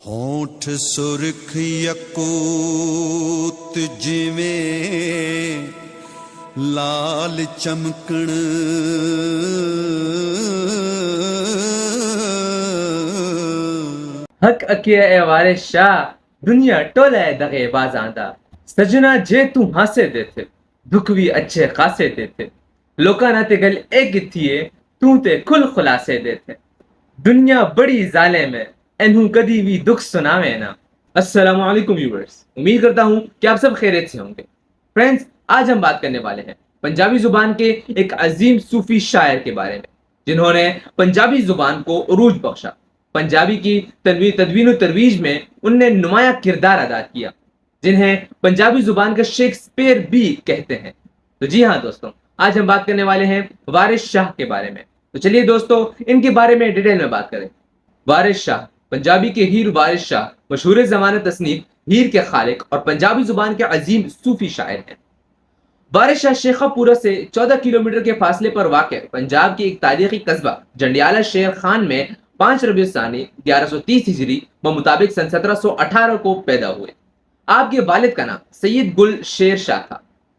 ہونٹ سرخ یقوت جویں لال چمکن حق اکیہ اے وارث شاہ دنیا ٹولہ دغے بازاندہ سجنا جے تو ہاسے دیتے دکھ بھی اچھے خاصے دیتے لوکاں نہ تے گل ایک تھیے تو تے کل خلاصے دیتے دنیا بڑی ظالم ہے انہوں کدی بھی دکھ سناوے نا۔ السلام علیکم ویورز، امید کرتا ہوں کہ آپ سب خیریت سے ہوں گے۔ فرینڈز، آج ہم بات کرنے والے ہیں پنجابی زبان کے ایک عظیم صوفی شاعر کے بارے میں جنہوں نے پنجابی زبان کو عروج بخشا۔ پنجابی کی تدوین و ترویج میں ان نے نمایاں کردار ادا کیا، جنہیں پنجابی زبان کا شیکسپیئر بھی کہتے ہیں۔ تو جی ہاں دوستوں، آج ہم بات کرنے والے ہیں وارث شاہ کے بارے میں۔ تو چلیے دوستوں، ان کے بارے میں ڈیٹیل میں بات کریں۔ وارث شاہ پنجابی کے ہیر وارث شاہ مشہور زمانہ تصنیف ہیر کے خالق اور پنجابی زبان کے عظیم صوفی شاعر ہیں۔ وارث شاہ شیخہ پورہ سے 14 کلومیٹر کے فاصلے پر واقع پنجاب کی ایک تاریخی قصبہ جنڈیالہ شیر خان میں 5 ربیع الثانی 1130 ہجری بمطابق سن 1718 کو پیدا ہوئے۔ آپ کے والد کا نام سید گل شیر شاہ تھا۔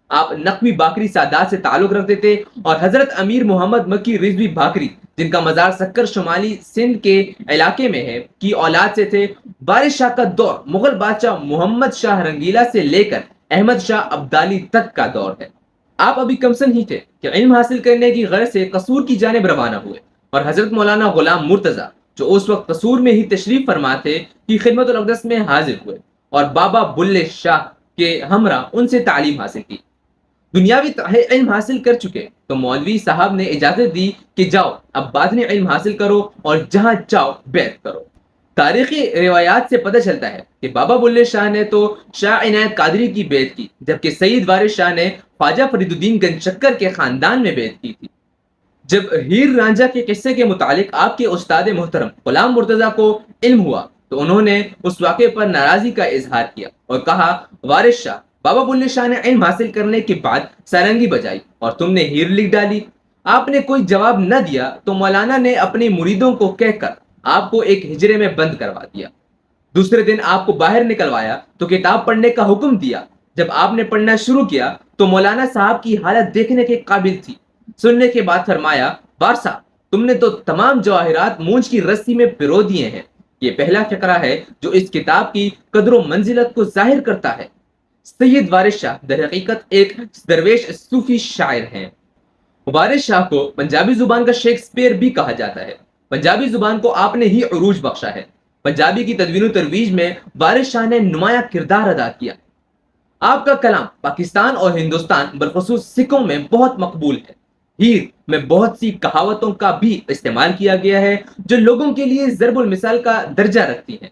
آپ نقوی باکری سادات سے تعلق رکھتے تھے اور حضرت امیر محمد مکی رضوی باکری، جن کا مزار سکر شمالی سندھ کے علاقے میں ہے، کی اولاد سے تھے۔ وارث شاہ کا دور مغل بادشاہ محمد شاہ رنگیلا سے لے کر احمد شاہ ابدالی تک کا دور ہے۔ آپ ابھی کمسن ہی تھے کہ علم حاصل کرنے کی غرض سے قصور کی جانب روانہ ہوئے اور حضرت مولانا غلام مرتضیٰ، جو اس وقت قصور میں ہی تشریف فرما تھے، کی خدمت الاقدس میں حاضر ہوئے اور بابا بلے شاہ کے ہمراہ ان سے تعلیم حاصل کی۔ دنیاوی علم حاصل کر چکے تو مولوی صاحب نے اجازت دی کہ جاؤ اب باطنی علم حاصل کرو اور جہاں چاہو بیعت کرو۔ تاریخی روایات سے پتہ چلتا ہے کہ بابا بلے شاہ نے تو شاہ عنایت قادری کی بیعت کی، جبکہ سید وارث شاہ نے خواجہ فرید الدین گنج چکر کے خاندان میں بیعت کی تھی۔ جب ہیر رانجھا کے قصے کے متعلق آپ کے استاد محترم غلام مرتضیٰ کو علم ہوا تو انہوں نے اس واقعے پر ناراضی کا اظہار کیا اور کہا، وارث شاہ، بابا بلے شاہ نے علم حاصل کرنے کے بعد سارنگی بجائی اور تم نے ہیر لکھ ڈالی۔ آپ نے کوئی جواب نہ دیا تو مولانا نے اپنے مریدوں کو کہہ کر آپ کو ایک ہجرے میں بند کروا دیا۔ دوسرے دن آپ کو باہر نکلوایا تو کتاب پڑھنے کا حکم دیا۔ جب آپ نے پڑھنا شروع کیا تو مولانا صاحب کی حالت دیکھنے کے قابل تھی۔ سننے کے بعد فرمایا، وار صاحب، تم نے تو تمام جواہرات مونچھ کی رسی میں پرو دیے ہیں۔ یہ پہلا فقرہ ہے جو اس کتاب کی قدر و منزلت کو ظاہر کرتا ہے۔ سید وارث شاہ در حقیقت ایک درویش صوفی شاعر ہیں۔ وارث شاہ کو پنجابی زبان کا شیکسپیئر بھی کہا جاتا ہے۔ پنجابی زبان کو آپ نے ہی عروج بخشا ہے۔ پنجابی کی تدوین و ترویج میں وارث شاہ نے نمایاں کردار ادا کیا۔ آپ کا کلام پاکستان اور ہندوستان بالخصوص سکھوں میں بہت مقبول ہے۔ ہیر میں بہت سی کہاوتوں کا بھی استعمال کیا گیا ہے جو لوگوں کے لیے ضرب المثال کا درجہ رکھتی ہیں۔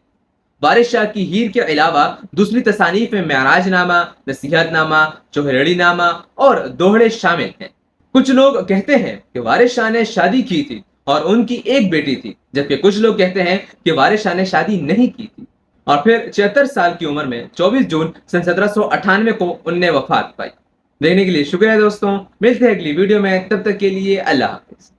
وارث شاہ کی ہیر کے علاوہ دوسری تصانیف میں معراج نامہ، نصیحت نامہ، چوہرڑی نامہ اور دوہڑے شامل ہیں۔ کچھ لوگ کہتے ہیں کہ وارث شاہ نے شادی کی تھی اور ان کی ایک بیٹی تھی، جبکہ کچھ لوگ کہتے ہیں کہ وارث شاہ نے شادی نہیں کی تھی اور پھر 76 سال کی عمر میں 24 جون سن 1798 کو ان نے وفات پائی۔ دیکھنے کے لیے شکریہ دوستوں، ملتے ہیں اگلی ویڈیو میں، تب تک کے لیے اللہ حافظ۔